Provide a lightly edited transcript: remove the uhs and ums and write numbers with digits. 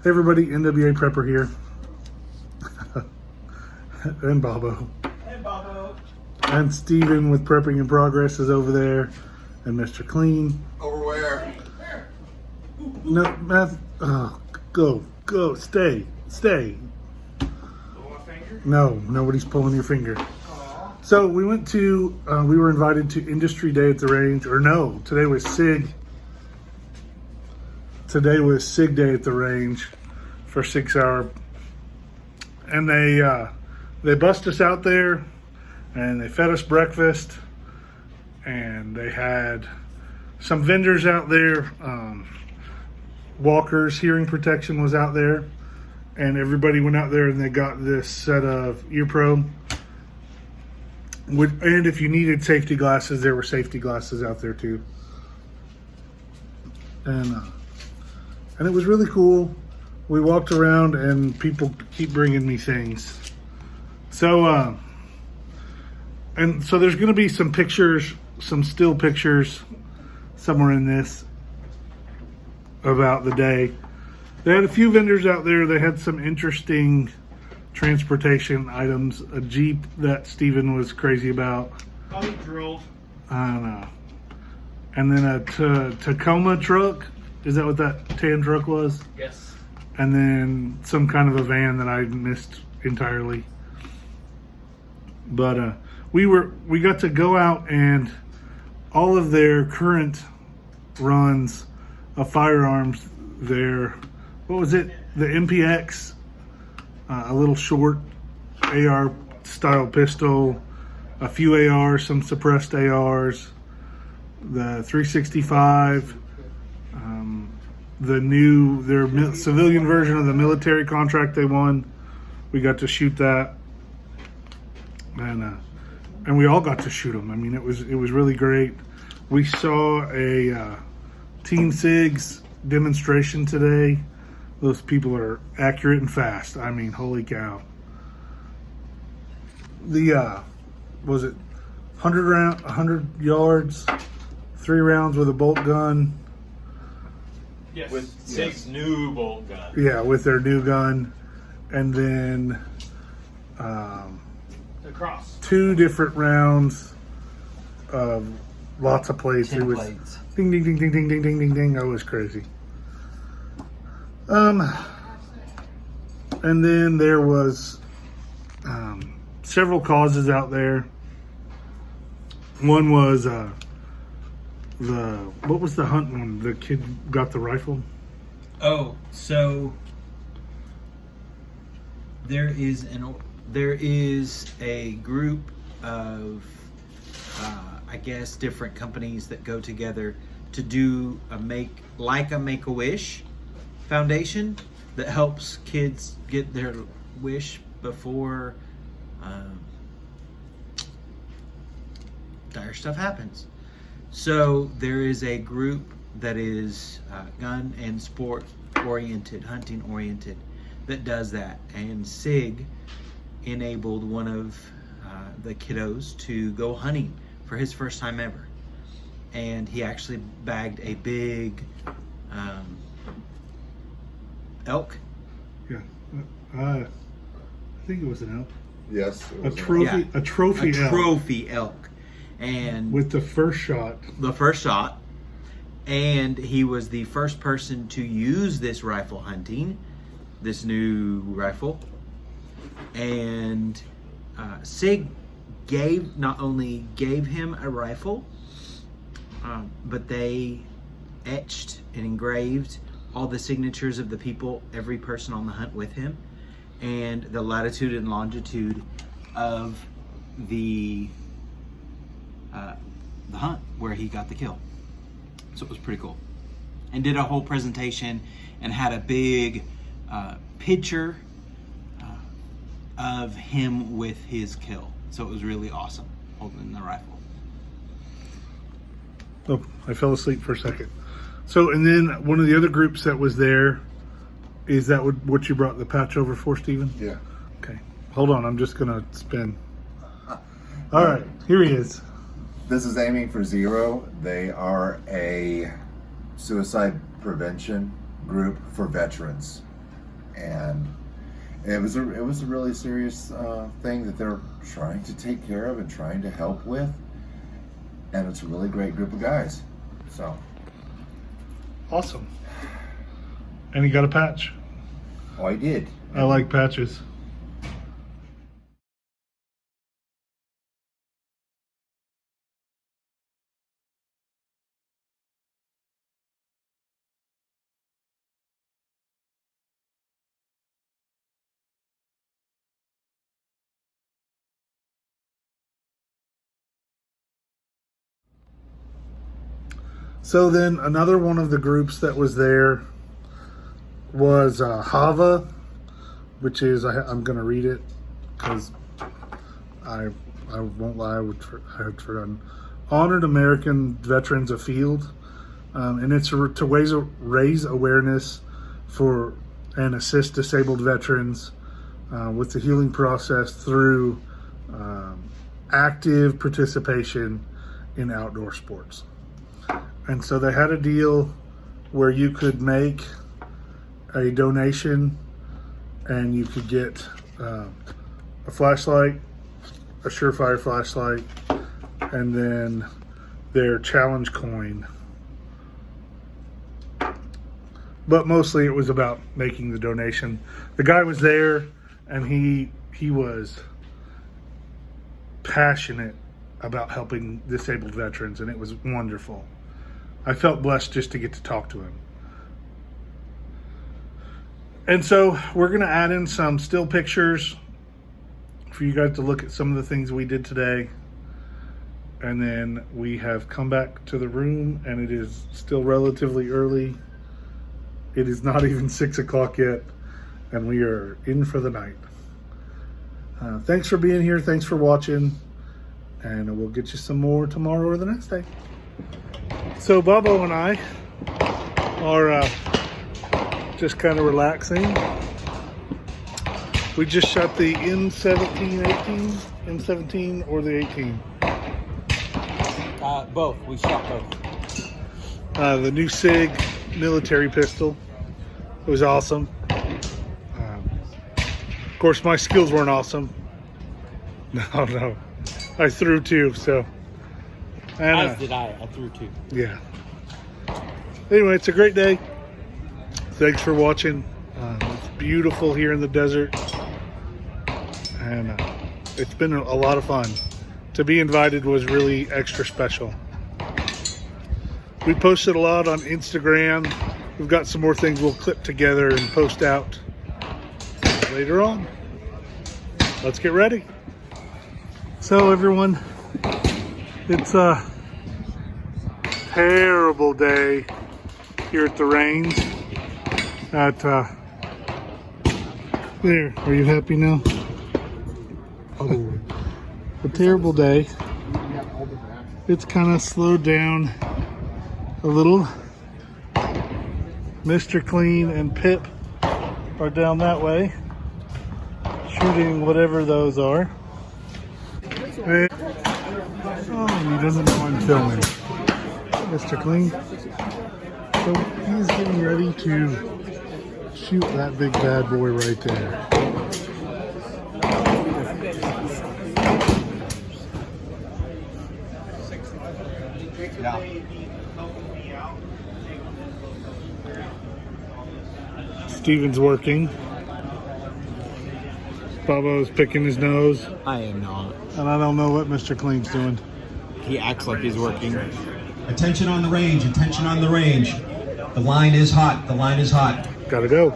Hey everybody, NWA Prepper here. And Bobo. Hey, Bobo. And Steven with Prepping in Progress is over there. And Mr. Clean. Over where? No, Matt. Oh, go, stay. Pull my finger? No, nobody's pulling your finger. So we went to, we were invited to Industry Day at the range. Or no, today was Sig. Today was Sig Day at the range for Sig Sauer. And they bussed us out there and they fed us breakfast. And they had some vendors out there. Walkers, hearing protection was out there. And everybody went out there and they got this set of ear pro. And if you needed safety glasses, there were safety glasses out there too. And it was really cool. We walked around and people keep bringing me things. So, and so there's going to be some pictures, some still pictures somewhere in this about the day. They had a few vendors out there. They had some interesting transportation items. A Jeep that Steven was crazy about. Probably drilled. I don't know. And then a Tacoma truck. Is that what that tan truck was? Yes. And then some kind of a van that I missed entirely. But we got to go out and all of their current runs of firearms, their, what was it? The MPX, a little short AR style pistol, a few ARs, some suppressed ARs, the 365, their civilian version of the military contract they won. We got to shoot that, and we all got to shoot them. I mean, it was really great. We saw a Team Sig's demonstration today. Those people are accurate and fast. I mean, holy cow. The was it 100 yards, 3 rounds with a bolt gun. Yes. With Sig's new bolt gun. Yeah, with their new gun, and then The cross. 2 different rounds of lots of plates. It was plates. ding, ding, ding, ding, ding, ding, ding, ding, ding. That was crazy. And then there was several causes out there. One was what was the hunt one? The kid got the rifle. Oh, so there is a group of I guess different companies that go together to do a Make-A-Wish foundation that helps kids get their wish before dire stuff happens. So there is a group that is gun and sport oriented, hunting oriented, that does that. And Sig enabled one of the kiddos to go hunting for his first time ever. And he actually bagged a big elk. Yeah, I think it was an elk. Yes. It A was trophy, Yeah. a trophy elk Trophy elk. And with the first shot. And he was the first person to use this rifle hunting, this new rifle. And Sig not only gave him a rifle, but they etched and engraved all the signatures of the people, every person on the hunt with him, and the latitude and longitude of the hunt where he got the kill. So it was pretty cool. And did a whole presentation and had a big picture of him with his kill. So it was really awesome, holding the rifle. Oh, I fell asleep for a second. So, and then one of the other groups that was there, is that what you brought the patch over for, Steven? Yeah. Okay. Hold on, I'm just going to spin. All right, here he is. This is Aiming for Zero. They are a suicide prevention group for veterans. and it was a really serious thing that they're trying to take care of and trying to help with, and it's a really great group of guys. So Awesome. And he got a patch. oh, I did. I like patches. So then another one of the groups that was there was HAVA, which is, I'm going to read it because I won't lie, I had forgotten. Honored American Veterans Afield. And it's to raise awareness for and assist disabled veterans with the healing process through active participation in outdoor sports. And so they had a deal where you could make a donation and you could get a flashlight, a Surefire flashlight, and then their challenge coin. But mostly it was about making the donation. The guy was there and he was passionate about helping disabled veterans, and it was wonderful. I felt blessed just to get to talk to him. And so we're going to add in some still pictures for you guys to look at some of the things we did today. And then we have come back to the room, and it is still relatively early. It is not even 6 o'clock yet, and we are in for the night. Thanks for being here. Thanks for watching. And we'll get you some more tomorrow or the next day. So Bobo and I are just kind of relaxing. We just shot the N17, 18, N17 or the 18. Both. We shot both. The new Sig military pistol. It was awesome. Of course, my skills weren't awesome. No. I threw two, so. And, As did I. I threw two. Yeah. Anyway, it's a great day. Thanks for watching. It's beautiful here in the desert. And it's been a lot of fun. To be invited was really extra special. We posted a lot on Instagram. We've got some more things we'll clip together and post out later on. Let's get ready. So everyone, it's a terrible day here at the range. There, are you happy now? Oh, a terrible day. It's kind of slowed down a little. Mr. Clean and Pip are down that way, shooting whatever those are. And, oh, he doesn't know I'm filming. Mr. Clean. So he's getting ready to shoot that big bad boy right there. Steven's working. Bobo's picking his nose. I am not. And I don't know what Mr. Clean's doing. He acts like he's working. Attention on the range, attention on the range. The line is hot, the line is hot. Gotta go.